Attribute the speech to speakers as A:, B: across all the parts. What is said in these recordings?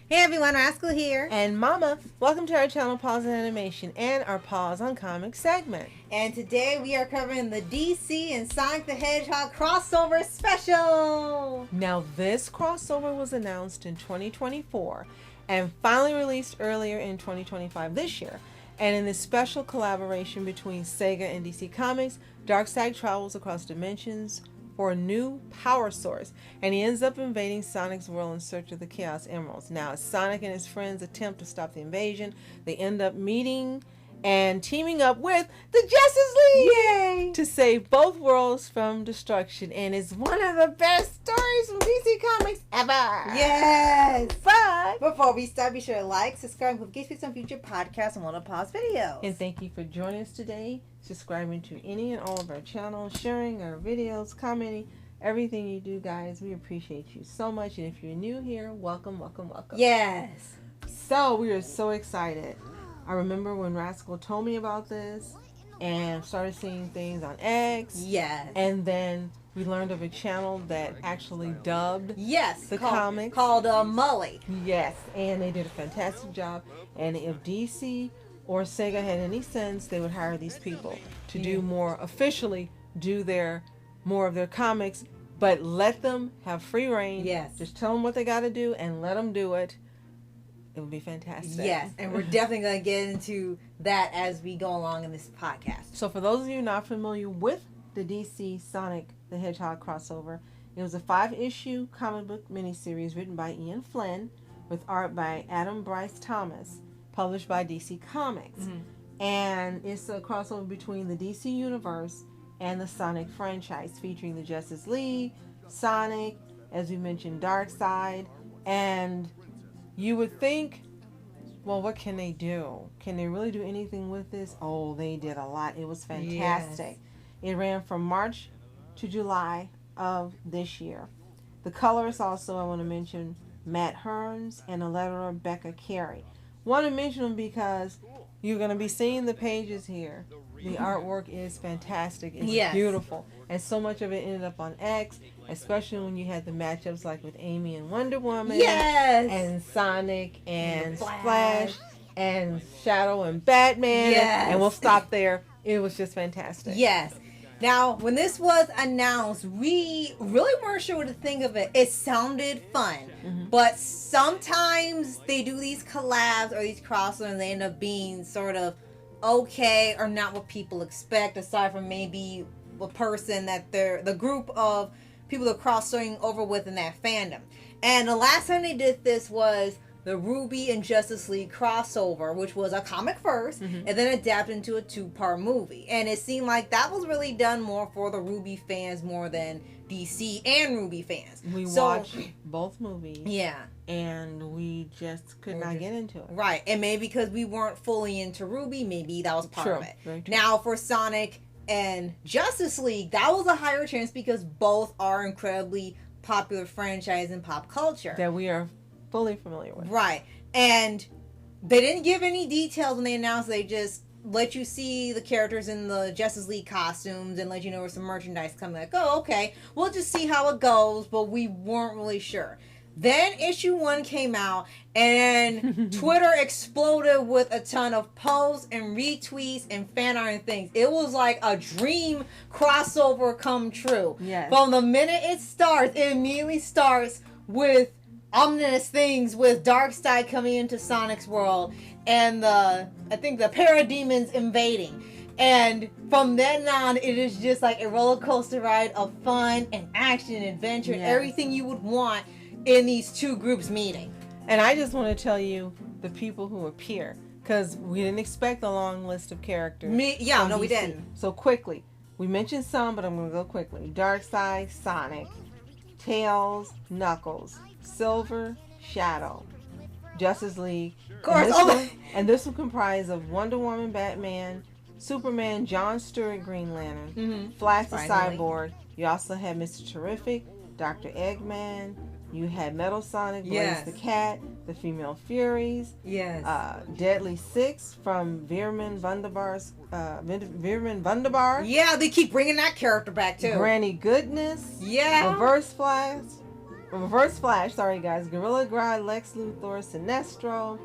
A: Hey everyone, Rascal here.
B: And Mama, welcome to our channel Paws On Animation and our Paws on Comics segment.
A: And today we are covering the DC and Sonic the Hedgehog crossover special.
B: Now this crossover was announced in 2024 and finally released earlier in 2025 this year. And in this special collaboration between SEGA and DC Comics, Darkseid travels across dimensions for a new power source, and he ends up invading Sonic's world in search of the Chaos Emeralds. Now, as Sonic and his friends attempt to stop the invasion, they end up meeting and teaming up with the Justice League!
A: Yay!
B: To save both worlds from destruction, and it's one of the best stories from DC Comics ever!
A: Yes!
B: But
A: before we start, be sure to like, subscribe, and get some future podcasts and Wanna Pause videos.
B: And thank you for joining us today, subscribing to any and all of our channels, sharing our videos, commenting, everything you do, guys. We appreciate you so much. And if you're new here, welcome, welcome, welcome.
A: Yes!
B: So we are so excited. I remember when Rascal told me about this and started seeing things on X.
A: Yes.
B: And then we learned of a channel that actually dubbed the comics.
A: Called Mully.
B: Yes, and they did a fantastic job. And if DC or SEGA had any sense, they would hire these people to do more, officially do more of their comics, but let them have free reign.
A: Yes.
B: Just tell them what they got to do and let them do it. It would be fantastic.
A: Yes, and we're definitely going to get into that as we go along in this podcast.
B: So for those of you not familiar with the DC Sonic the Hedgehog crossover, it was a 5-issue comic book miniseries written by Ian Flynn with art by Adam Bryce Thomas, published by DC Comics. Mm-hmm. And it's a crossover between the DC universe and the Sonic franchise, featuring the Justice League, Sonic, as we mentioned, Darkseid, and you would think, well, what can they do? Can they really do anything with this? Oh, they did a lot. It was fantastic. Yes. It ran from March to July of this year. The colorist also, I want to mention, Matt Hearns, and the letterer, Becca Carey. Want to mention them because you're going to be seeing the pages here. The artwork is fantastic. It's beautiful. And so much of it ended up on X, especially when you had the matchups like with Amy and Wonder Woman.
A: Yes.
B: And Sonic and Flash and Shadow and Batman.
A: Yes.
B: And we'll stop there. It was just fantastic.
A: Yes. Now, when this was announced, we really weren't sure what to think of it. It sounded fun. Mm-hmm. But sometimes they do these collabs or these crossovers and they end up being sort of okay or not what people expect, aside from maybe a person that they're the group of people they're crossing over with in that fandom. And the last time they did this was the Ruby and Justice League crossover, which was a comic first, and then adapted into a 2-part movie. And it seemed like that was really done more for the Ruby fans more than DC and Ruby fans.
B: We watched both movies.
A: Yeah.
B: And we just could not get into it.
A: Right. And maybe because we weren't fully into Ruby, maybe that was part of it. Very true. Now for Sonic and Justice League, that was a higher chance because both are incredibly popular franchise in pop culture.
B: That we are fully familiar with.
A: Right. And they didn't give any details when they announced. They just let you see the characters in the Justice League costumes and let you know where some merchandise coming. Like, oh, okay, we'll just see how it goes, but we weren't really sure. Then issue 1 came out and Twitter exploded with a ton of posts and retweets and fan art and things. It was like a dream crossover come true.
B: Yes.
A: From the minute it starts, it immediately starts with ominous things with Darkseid coming into Sonic's world and I think the parademons invading. And from then on, it is just like a roller coaster ride of fun and action and adventure and everything you would want in these two groups meeting.
B: And I just want to tell you the people who appear, because we didn't expect a long list of characters.
A: We didn't.
B: So quickly, we mentioned some, but I'm going to go quickly. Darkseid, Sonic, Tails, Knuckles, Silver, Shadow, Justice League.
A: Of course.
B: And this will comprise of Wonder Woman, Batman, Superman, John Stewart, Green Lantern, Flash the Cyborg. You also had Mr. Terrific, Dr. Eggman. You had Metal Sonic, Blaze the Cat, the Female Furies, Deadly Six from Veerman Wunderbar's Wunderbar.
A: Yeah, they keep bringing that character back too.
B: Granny Goodness, Reverse Flash, Reverse Flash, sorry guys, Gorilla Grodd, Lex Luthor, Sinestro,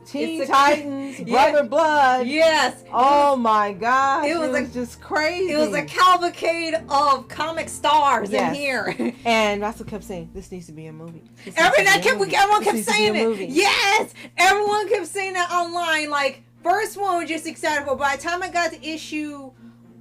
B: Teen
A: It's a-
B: Titans,
A: Yeah.
B: Brother Blood.
A: Yes.
B: Oh my gosh.
A: It was
B: just crazy.
A: It was a cavalcade of comic stars in here.
B: And Russell kept saying, this needs to be a movie.
A: Everyone kept saying it.
B: Movie.
A: Yes. Everyone kept saying that online. Like, first one was just excited for. By the time I got to issue,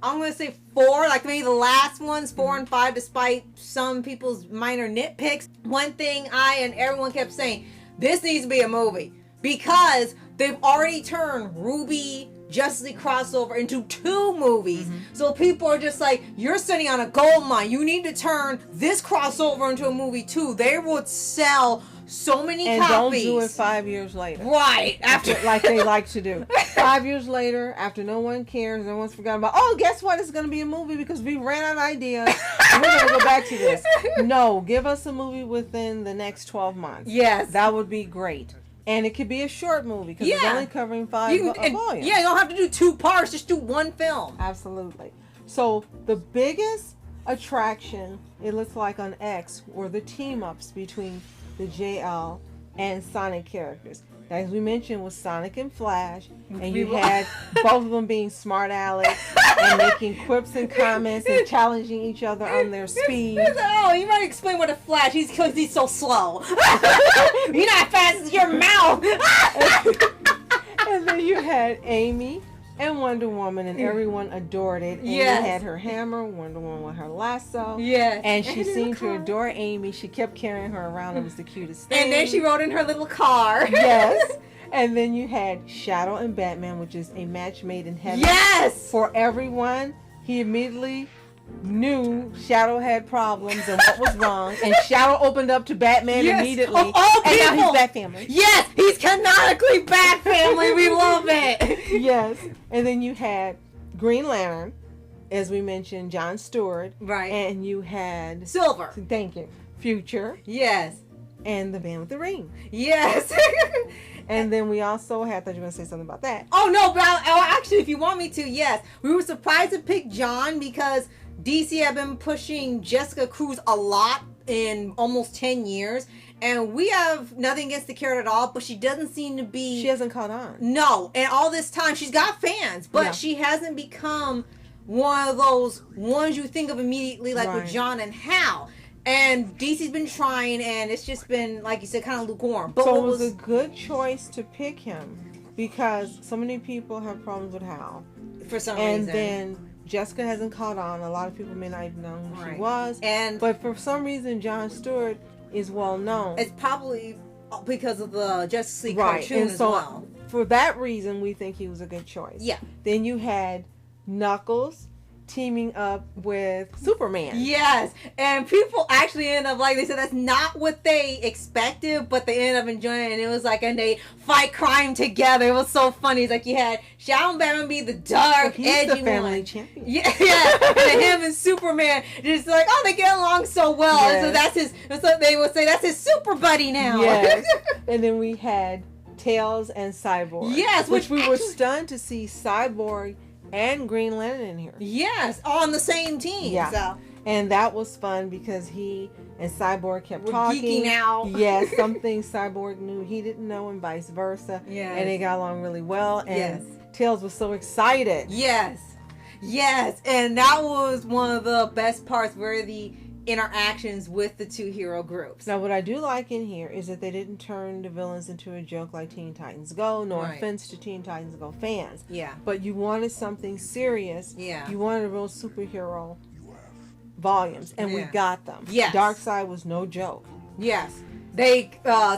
A: I'm going to say 4, like maybe the last ones, 4 and 5, despite some people's minor nitpicks. One thing I and everyone kept saying, this needs to be a movie. Because they've already turned Ruby Justice League crossover into 2 movies. So people are just like, you're sitting on a gold mine. You need to turn this crossover into a movie too. They would sell so many copies.
B: And don't do it 5 years later.
A: Right. After
B: like they like to do. 5 years later, after no one cares, no one's forgotten about, oh, guess what? It's going to be a movie because we ran out of ideas. We're going to go back to this. No, give us a movie within the next 12 months.
A: Yes.
B: That would be great. And it could be a short movie because it's only covering 5 volumes.
A: Yeah, you don't have to do 2 parts. Just do 1 film.
B: Absolutely. So the biggest attraction, it looks like on X, were the team-ups between the JL and Sonic characters. As we mentioned, was Sonic and Flash, and you had both of them being smart Alex and making quips and comments and challenging each other on their speed.
A: Oh, you might explain what a Flash is because he's so slow. You're not fast as your mouth.
B: And then you had Amy and Wonder Woman, and everyone adored it. Amy had her hammer, Wonder Woman with her lasso.
A: Yes.
B: And she seemed to adore Amy. She kept carrying her around. It was the cutest thing.
A: And then she rode in her little car.
B: Yes. And then you had Shadow and Batman, which is a match made in heaven.
A: Yes.
B: For everyone. He immediately knew Shadow had problems and what was wrong, and Shadow opened up to Batman immediately.
A: Of all
B: and
A: people.
B: now he's Bat Family.
A: Yes, he's canonically Bat Family. We love it.
B: Yes. And then you had Green Lantern, as we mentioned, John Stewart.
A: Right.
B: And you had
A: Silver.
B: Thank you. Future.
A: Yes.
B: And the Man with the Ring.
A: Yes.
B: And then we also had, I thought you were going to say something about that.
A: Oh, no, but actually, if you want me to, yes. We were surprised to pick John because DC have been pushing Jessica Cruz a lot in almost 10 years. And we have nothing against the character at all, but she doesn't seem to be...
B: She hasn't caught on.
A: No. And all this time, she's got fans, but she hasn't become one of those ones you think of immediately, like with John and Hal. And DC's been trying, and it's just been, like you said, kind of lukewarm. But
B: so it was a good choice to pick him because so many people have problems with Hal.
A: For some reason.
B: And then Jessica hasn't caught on. A lot of people may not even know who she was. But for some reason, John Stewart is well known.
A: It's probably because of the Justice League cartoon as well.
B: For that reason, we think he was a good choice. Yeah. Then you had Knuckles teaming up with Superman.
A: Yes, and people actually end up, like they said, that's not what they expected, but they ended up enjoying it, and it was like, and they fight crime together. It was so funny. It's like you had Shadow and Batman be the dark, edgy
B: the family
A: one.
B: champion.
A: Yeah, and then him and Superman just like, oh, they get along so well.
B: Yes.
A: So that's his. So they would say that's his super buddy now.
B: Yes. And then we had Tails and Cyborg.
A: Yes,
B: which we were stunned to see Cyborg and Green Lantern in here.
A: Yes, on the same team.
B: Yeah.
A: So.
B: And that was fun because he and Cyborg kept talking.
A: Geeking out.
B: Yes, something Cyborg knew he didn't know and vice versa.
A: Yes.
B: And they got along really well. And Tails was so excited.
A: Yes. Yes. And that was one of the best parts where the interactions with the two hero groups.
B: Now, what I do like in here is that they didn't turn the villains into a joke like Teen Titans Go. No offense to Teen Titans Go fans.
A: Yeah.
B: But you wanted something serious.
A: Yeah.
B: You wanted a real superhero volumes, and we got them.
A: Yes.
B: Darkseid was no joke.
A: Yes. They,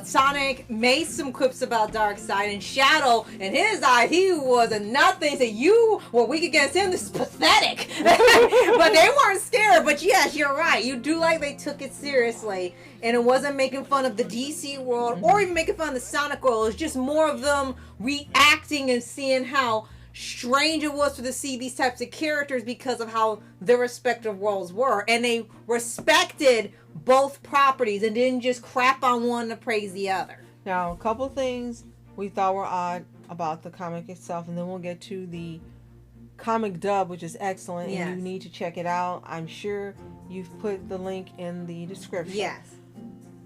A: Sonic made some quips about Darkseid, and Shadow, in his eye, he was a nothing. He said, you were weak against him, this is pathetic. But they weren't scared, but yes, you're right. You do like they took it seriously, and it wasn't making fun of the DC world, or even making fun of the Sonic world. It was just more of them reacting and seeing how strange it was for to see these types of characters because of how their respective worlds were, and they respected both properties and didn't just crap on one to praise the other.
B: Now, a couple things we thought were odd about the comic itself, and then we'll get to the comic dub, which is excellent, and you need to check it out. I'm sure you've put the link in the description.
A: Yes.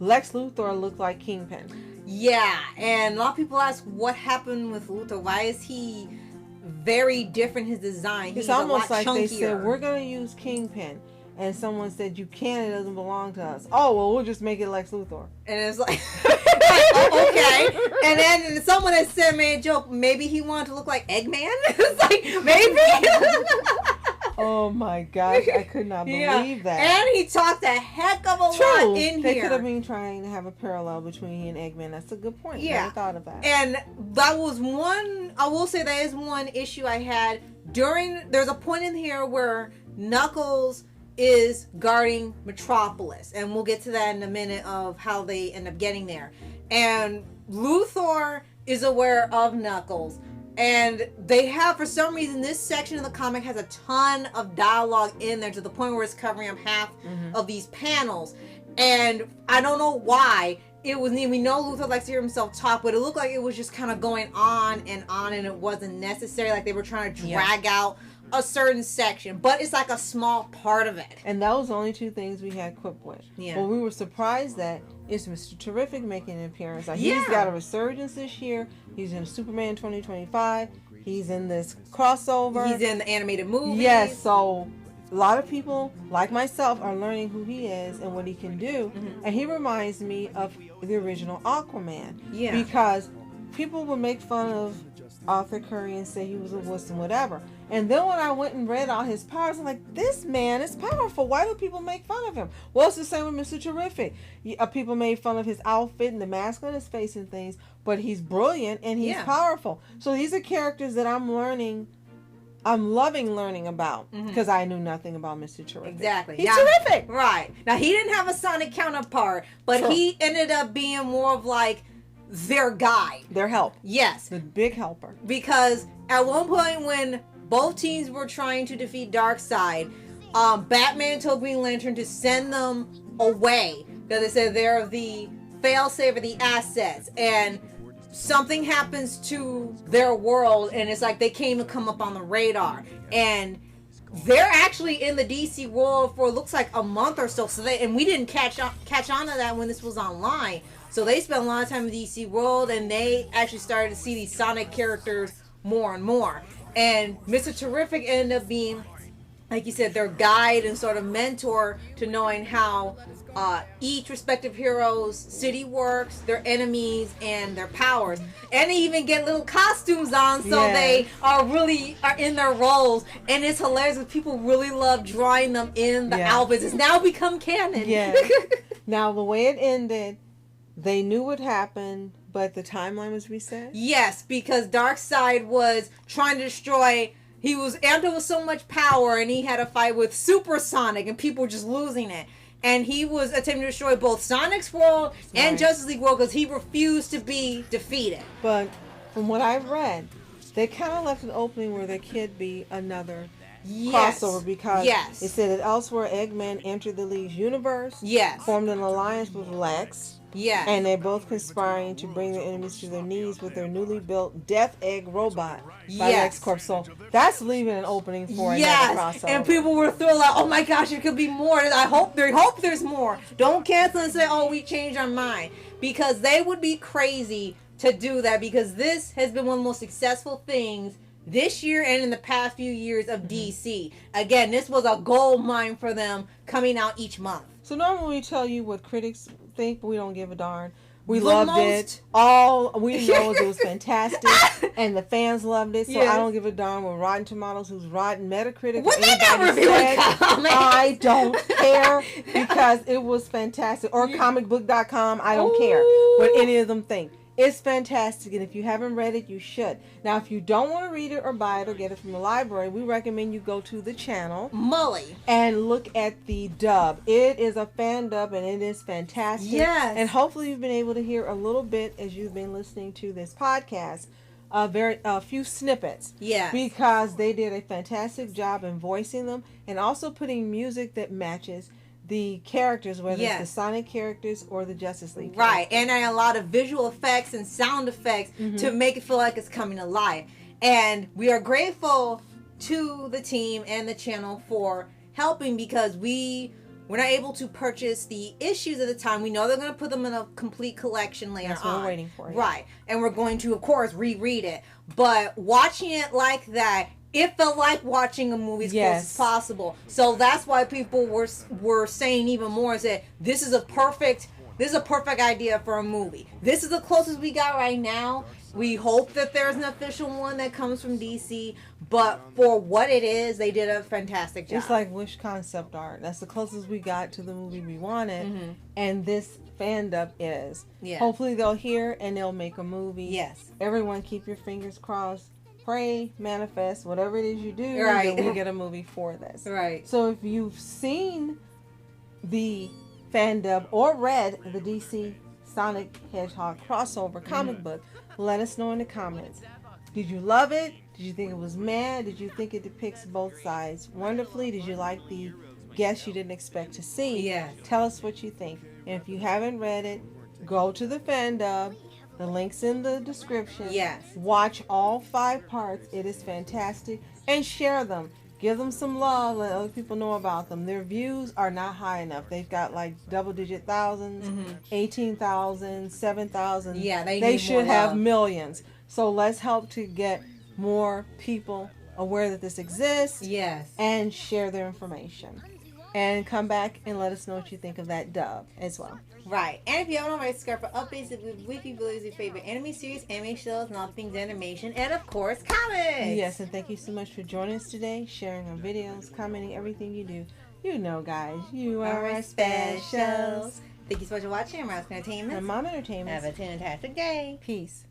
B: Lex Luthor looked like Kingpin.
A: Yeah, and a lot of people ask what happened with Luthor. Why is he very different, his design?
B: It's
A: He's
B: almost
A: a lot
B: like
A: chunkier.
B: they said, we're going to use Kingpin. And someone said, you can't, it doesn't belong to us. Oh, well, we'll just make it Lex Luthor.
A: And it's like, oh, okay. And then someone had said, made a joke, maybe he wanted to look like Eggman? It's like, maybe.
B: Oh my gosh, I could not believe that.
A: And he talked a heck of a lot in
B: They
A: here.
B: could have been trying to have a parallel between he and Eggman. That's a good point.
A: Yeah.
B: I thought of that.
A: And that was one, I will say that is one issue I had there's a point in here where Knuckles is guarding Metropolis, and we'll get to that in a minute of how they end up getting there. And Luthor is aware of Knuckles, and they have, for some reason, this section of the comic has a ton of dialogue in there to the point where it's covering up half of these panels. And I don't know why it was neat. We know Luthor likes to hear himself talk, but it looked like it was just kind of going on, and it wasn't necessary. Like they were trying to drag out a certain section, but it's like a small part of it.
B: And that was the only two things we had quip with.
A: Yeah.
B: Well, we were surprised that it's Mr. Terrific making an appearance. Like, he's got a resurgence this year. He's in Superman 2025. He's in this crossover.
A: He's in the animated movie.
B: Yes, so a lot of people, like myself, are learning who he is and what he can do. And he reminds me of the original Aquaman.
A: Yeah.
B: Because people would make fun of Arthur Curry and say he was a wuss and whatever. And then when I went and read all his powers, I'm like, this man is powerful. Why do people make fun of him? Well, it's the same with Mr. Terrific. People made fun of his outfit and the mask on his face and things, but he's brilliant and he's powerful. So these are characters that I'm loving learning about because I knew nothing about Mr. Terrific.
A: Exactly.
B: He's terrific.
A: Right. Now, he didn't have a Sonic counterpart, but he ended up being more of like their guide.
B: Their help.
A: Yes.
B: The big helper.
A: Because at one point when both teams were trying to defeat Darkseid, Batman told Green Lantern to send them away. Because they said they're the failsafe of the assets. And something happens to their world, and it's like they can't even come up on the radar. And they're actually in the DC world for, looks like, a month or so. And we didn't catch on to that when this was online. So they spent a lot of time in the DC world, and they actually started to see these Sonic characters more and more. And Mr. Terrific ended up being, like you said, their guide and sort of mentor to knowing how each respective hero's city works, their enemies, and their powers. And they even get little costumes on, so they are in their roles. And it's hilarious because people really love drawing them in the outfits. It's now become canon.
B: Yeah. Now, the way it ended, they knew what happened, but the timeline was reset?
A: Yes, because Darkseid was trying to destroy... He was amped with so much power, and he had a fight with Super Sonic, and people were just losing it. And he was attempting to destroy both Sonic's world and Justice League world because he refused to be defeated.
B: But from what I've read, they kind of left an opening where there could be another crossover because it said that elsewhere Eggman entered the League's universe, formed an alliance with Lex, and they're both conspiring to bring their enemies to their knees with their newly built Death Egg robot by Lex Corp. So that's leaving an opening for another crossover.
A: And people were thrilled like, oh my gosh, it could be more. I hope there's more. Don't cancel and say, oh, we changed our mind. Because they would be crazy to do that, because this has been one of the most successful things this year and in the past few years of DC. Again, this was a gold mine for them coming out each month.
B: So normally we tell you what critics think, but we don't give a darn. We loved it. All we know is it was fantastic, and the fans loved it. So I don't give a darn what Rotten Tomatoes, who's Rotten Metacritic,
A: what they got reviewing comments?
B: I don't care because it was fantastic. Or comicbook.com, I don't care what any of them think. It's fantastic, and if you haven't read it, you should. Now, if you don't want to read it or buy it or get it from the library, we recommend you go to the channel,
A: Mully,
B: and look at the dub. It is a fan dub, and it is fantastic.
A: Yes.
B: And hopefully you've been able to hear a little bit as you've been listening to this podcast. A few snippets.
A: Yeah.
B: Because they did a fantastic job in voicing them and also putting music that matches the characters, whether it's the Sonic characters or the Justice League characters.
A: Right, and a lot of visual effects and sound effects to make it feel like it's coming alive. And we are grateful to the team and the channel for helping, because we we're not able to purchase the issues at the time. We know they're going to put them in a complete collection later
B: That's
A: on.
B: what we're waiting for. Yeah.
A: Right. And we're going to, of course, reread it. But watching it like that, it felt like watching a movie as close as possible. So that's why people were saying even more, is that this is a perfect idea for a movie. This is the closest we got right now. We hope that there's an official one that comes from DC, but for what it is, they did a fantastic job.
B: It's like Wish concept art. That's the closest we got to the movie we wanted, and this fandom is.
A: Yeah.
B: Hopefully they'll hear and they'll make a movie.
A: Yes.
B: Everyone keep your fingers crossed. Pray, manifest, whatever it is you do,
A: right.
B: that we get a movie for this.
A: Right.
B: So if you've seen the fandom or read the DC Sonic Hedgehog crossover comic book, let us know in the comments. Did you love it? Did you think it was mad? Did you think it depicts both sides wonderfully? Did you like the guests you didn't expect to see?
A: Yeah.
B: Tell us what you think. And if you haven't read it, go to the fandom. The link's in the description.
A: Yes.
B: Watch all 5 parts. It is fantastic. And share them. Give them some love. Let other people know about them. Their views are not high enough. They've got like double-digit thousands, 18,000, 7,000.
A: Yeah,
B: they should have millions. So let's help to get more people aware that this exists.
A: Yes.
B: And share their information. And come back and let us know what you think of that dub as well.
A: Right. And if you haven't already, subscribe for updates with weekly videos of your favorite anime series, anime shows, and all things animation, and of course, comics.
B: Yes, and thank you so much for joining us today, sharing our videos, commenting everything you do. You know, guys, you are our specials.
A: Thank you so much for watching. I'm Mouse Entertainment.
B: And Mom Entertainment.
A: Have a fantastic day.
B: Peace.